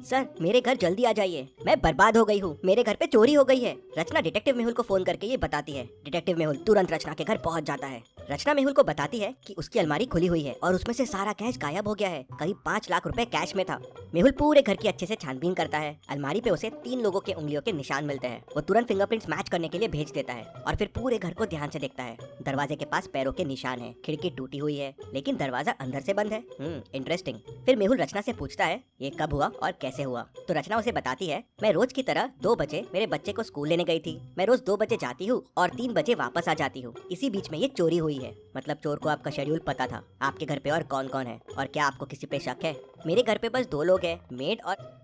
Sir मेरे घर जल्दी आ जाइए, मैं बर्बाद हो गई हूँ, मेरे घर पे चोरी हो गई है। रचना डिटेक्टिव मेहुल को फोन करके ये बताती है। डिटेक्टिव मेहुल तुरंत रचना के घर पहुँच जाता है। रचना मेहुल को बताती है कि उसकी अलमारी खुली हुई है और उसमें से सारा कैश गायब हो गया है। करीब 5 लाख रुपए कैश में था। मेहुल पूरे घर की अच्छे से छानबीन करता है। अलमारी पे उसे 3 लोगों के उंगलियों के निशान मिलते हैं। वो तुरंत फिंगरप्रिंट्स मैच करने के लिए भेज देता है और फिर पूरे घर को ध्यान से देखता है। दरवाजे के पास पैरों के निशान है, खिड़की टूटी हुई है लेकिन दरवाजा अंदर से बंद है। इंटरेस्टिंग। फिर मेहुल रचना से पूछता है ये कब हुआ और कैसे हुआ। तो रचना उसे बताती है मैं रोज की तरह 2 बजे मेरे बच्चे को स्कूल लेने गई थी। मैं रोज 2 बजे जाती हूँ और 3 बजे वापस आ जाती हूँ। इसी बीच में ये चोरी हुई है। मतलब चोर को आपका शेड्यूल पता था। आपके घर पे और कौन कौन है और क्या आपको किसी पे शक है? मेरे घर पे बस 2 लोग हैं, मेड और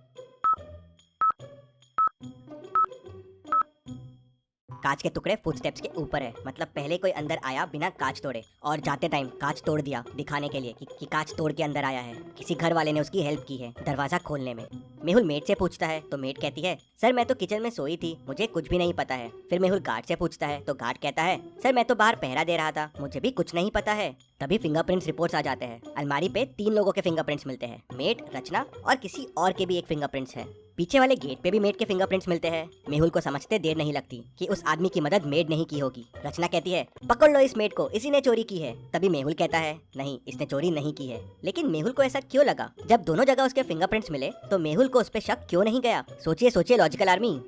कांच के टुकड़े फुटस्टेप्स के ऊपर है। मतलब पहले कोई अंदर आया बिना कांच तोड़े और जाते टाइम कांच तोड़ दिया दिखाने के लिए कि कांच तोड़ के अंदर आया है। किसी घर वाले ने उसकी हेल्प की है दरवाजा खोलने में। मेहुल मेड से पूछता है तो मेड कहती है सर मैं तो किचन में सोई थी, मुझे कुछ भी नहीं पता है। फिर मेहुल गार्ड से पूछता है तो गार्ड कहता है सर मैं तो बाहर पहरा दे रहा था, मुझे भी कुछ नहीं पता है। तभी फिंगरप्रिंट्स रिपोर्ट्स आ जाते हैं। अलमारी पे 3 लोगों के फिंगरप्रिंट्स मिलते हैं, मेड, रचना और किसी और के भी एक फिंगरप्रिंट्स है। पीछे वाले गेट पे भी मेड के फिंगरप्रिंट्स मिलते हैं। मेहुल को समझते देर नहीं लगती कि उस आदमी की मदद मेड नहीं की होगी। रचना कहती है पकड़ लो इस मेड को, इसी ने चोरी की है। तभी मेहुल कहता है नहीं इसने चोरी नहीं की है। लेकिन मेहुल को ऐसा क्यों लगा? जब दोनों जगह उसके फिंगरप्रिंट्स मिले तो मेहुल को उस पे शक क्यों नहीं गया? सोचिए सोचिए लॉजिकल आर्मी।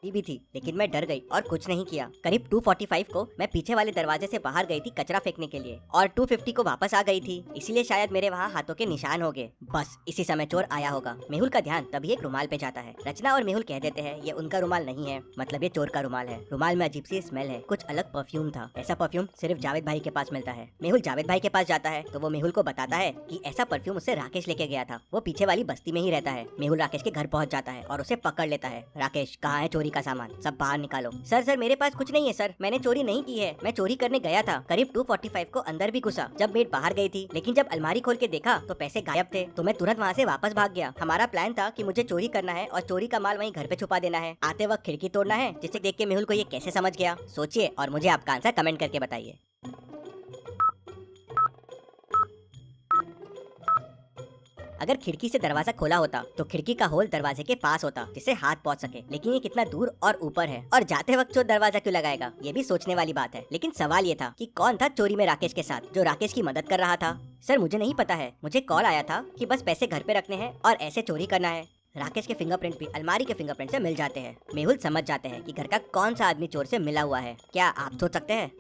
भी थी लेकिन मैं डर गई और कुछ नहीं किया। करीब 2:45 को मैं पीछे वाले दरवाजे से बाहर गई थी कचरा फेंकने के लिए और 2:50 को वापस आ गई थी, इसीलिए शायद मेरे वहाँ हाथों के निशान हो गए। बस इसी समय चोर आया होगा। मेहुल का ध्यान तभी एक रुमाल पे जाता है। रचना और मेहुल कह देते हैं ये उनका रुमाल नहीं है, मतलब ये चोर का रुमाल है। रुमाल में अजीब सी स्मेल है, कुछ अलग परफ्यूम था। ऐसा परफ्यूम सिर्फ जावेद भाई के पास मिलता है। मेहुल जावेद भाई के पास जाता है तो वो मेहुल को बताता है कि ऐसा परफ्यूम उससे राकेश लेके गया था, वो पीछे वाली बस्ती में ही रहता है। मेहुल राकेश के घर पहुँच जाता है और उसे पकड़ लेता है। राकेश कहाँ है चोरी का सामान, सब बाहर निकालो। सर मेरे पास कुछ नहीं है सर, मैंने चोरी नहीं की है, मैं चोरी करने गया था। करीब 2:45 को अंदर भी घुसा जब मेड बाहर गई थी, लेकिन जब अलमारी खोल के देखा तो पैसे गायब थे, तो मैं तुरंत वहाँ से वापस भाग गया। हमारा प्लान था कि मुझे चोरी करना है और चोरी का माल वहीं घर पे छुपा देना है, आते वक्त खिड़की तोड़ना है। जिसे देख के मेहुल को ये कैसे समझ गया? सोचिए और मुझे आपका आंसर कमेंट करके बताइए। अगर खिड़की से दरवाजा खोला होता तो खिड़की का होल दरवाजे के पास होता जिससे हाथ पहुंच सके, लेकिन ये कितना दूर और ऊपर है और जाते वक्त चोर दरवाजा क्यों लगाएगा? ये भी सोचने वाली बात है। लेकिन सवाल ये था कि कौन था चोरी में राकेश के साथ जो राकेश की मदद कर रहा था? सर मुझे नहीं पता है, मुझे कॉल आया था कि बस पैसे घर पे रखने हैं और ऐसे चोरी करना है। राकेश के फिंगरप्रिंट भी अलमारी के फिंगरप्रिंट से मिल जाते हैं। मेहुल समझ जाते हैं कि घर का कौन सा आदमी चोर से मिला हुआ है। क्या आप सोच सकते हैं?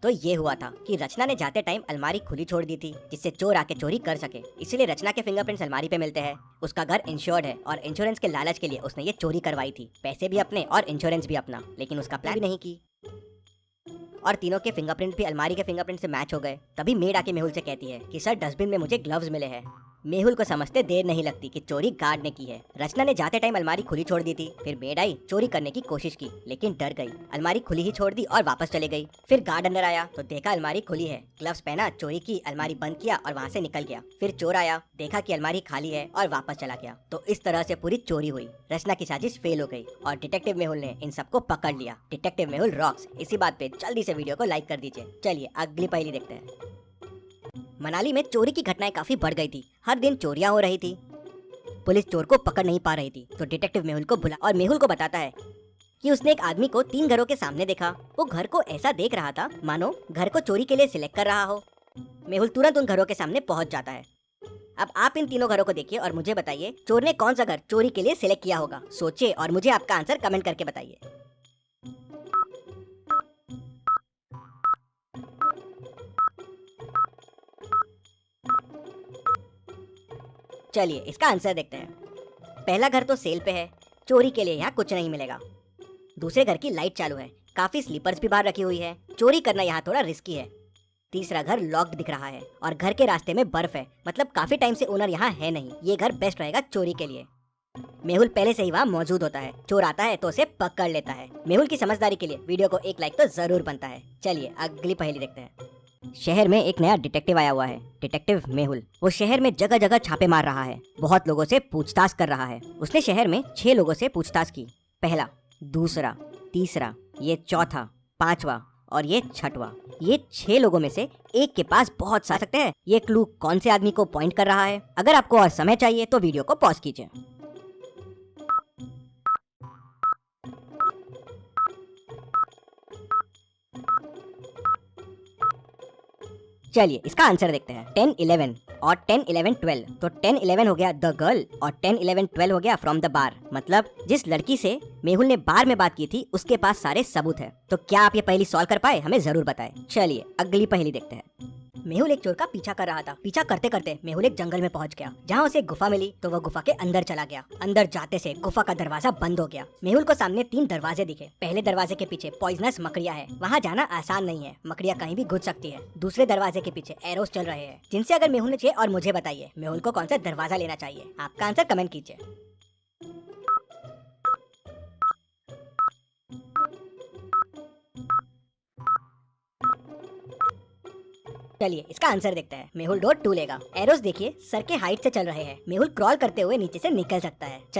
तो ये हुआ था कि रचना ने जाते टाइम अलमारी खुली छोड़ दी थी जिससे चोर आके चोरी कर सके, इसलिए रचना के फिंगरप्रिंट्स अलमारी पे मिलते हैं। उसका घर इंश्योर्ड है और इंश्योरेंस के लालच के लिए उसने ये चोरी करवाई थी, पैसे भी अपने और इंश्योरेंस भी अपना, लेकिन उसका प्लान भी नहीं की और तीनों के फिंगरप्रिंट भी अलमारी के फिंगरप्रिंट से मैच हो गए। तभी मेड आके मेहुल से कहती है कि सर डस्टबिन में मुझे ग्लव्स मिले हैं। मेहुल को समझते देर नहीं लगती कि चोरी गार्ड ने की है। रचना ने जाते टाइम अलमारी खुली छोड़ दी थी, फिर मेड आई, चोरी करने की कोशिश की लेकिन डर गई, अलमारी खुली ही छोड़ दी और वापस चले गई। फिर गार्ड अंदर आया तो देखा अलमारी खुली है, ग्लव्स पहना, चोरी की, अलमारी बंद किया और वहाँ से निकल गया। फिर चोर आया, देखा कि अलमारी खाली है और वापस चला गया। तो इस तरह से पूरी चोरी हुई। रचना की साजिश फेल हो गई और डिटेक्टिव मेहुल ने इन सबको पकड़ लिया। Detective Mehul rocks. इसी बात पे जल्दी से वीडियो को लाइक कर दीजिए। चलिए अगली पहेली देखते हैं। मनाली में चोरी की घटनाएं काफी बढ़ गई थी, हर दिन चोरियां हो रही थी। पुलिस चोर को पकड़ नहीं पा रही थी तो डिटेक्टिव मेहुल को बुला और मेहुल को बताता है कि उसने एक आदमी को 3 घरों के सामने देखा। वो घर को ऐसा देख रहा था मानो घर को चोरी के लिए सिलेक्ट कर रहा हो। मेहुल तुरंत उन घरों के सामने पहुंच जाता है। अब आप इन तीनों घरों को देखिए और मुझे बताइए चोर ने कौन सा घर चोरी के लिए सिलेक्ट किया होगा। सोचिए और मुझे आपका आंसर कमेंट करके बताइए। चलिए इसका आंसर देखते हैं। पहला घर तो सेल पे है, चोरी के लिए यहाँ कुछ नहीं मिलेगा। दूसरे घर की लाइट चालू है, काफी स्लीपर्स भी बाहर रखी हुई है, चोरी करना यहाँ थोड़ा रिस्की है। तीसरा घर लॉक्ड दिख रहा है और घर के रास्ते में बर्फ है, मतलब काफी टाइम से ओनर यहाँ है नहीं। ये घर बेस्ट रहेगा चोरी के लिए। मेहुल पहले से ही वहाँ मौजूद होता है, चोर आता है तो उसे पकड़ लेता है। मेहुल की समझदारी के लिए वीडियो को एक लाइक तो जरूर बनता है। चलिए अगली पहेली देखते हैं। शहर में एक नया डिटेक्टिव आया हुआ है, डिटेक्टिव मेहुल। वो शहर में जगह जगह छापे मार रहा है, बहुत लोगों से पूछताछ कर रहा है। उसने शहर में 6 लोगों से पूछताछ की, पहला, दूसरा, तीसरा, ये चौथा। पांचवा और ये छठवा। ये 6 लोगों में से एक के पास बहुत सा सकते हैं। ये क्लू कौन से आदमी को पॉइंट कर रहा है? अगर आपको और समय चाहिए तो वीडियो को पॉज कीजिए। चलिए इसका आंसर देखते हैं। 10, 11 और 10, 11, 12। तो 10, 11 हो गया द गर्ल और 10, 11, 12 हो गया फ्रॉम द बार। मतलब जिस लड़की से मेहुल ने बार में बात की थी उसके पास सारे सबूत है। तो क्या आप ये पहेली सॉल्व कर पाए? हमें जरूर बताएं। चलिए अगली पहेली देखते हैं। मेहुल एक चोर का पीछा कर रहा था। पीछा करते करते मेहुल एक जंगल में पहुंच गया, जहां उसे एक गुफा मिली। तो वह गुफा के अंदर चला गया। अंदर जाते से गुफा का दरवाजा बंद हो गया। मेहुल को सामने 3 दरवाजे दिखे। पहले दरवाजे के पीछे पॉइजनस मकड़ियां है, वहां जाना आसान नहीं है, मकड़ियां कहीं भी घुस सकती है। दूसरे दरवाजे के पीछे एरोस चल रहे हैं, जिनसे अगर मेहुल ने चाहिए। और मुझे बताइए मेहुल को कौन सा दरवाजा लेना चाहिए? आपका आंसर कमेंट कीजिए। चलिए इसका आंसर देखते हैं। मेहुल डोर 2 लेगा। एरोस देखिए सर के हाइट से चल रहे हैं। मेहुल क्रॉल करते हुए नीचे से निकल सकता है। चलिए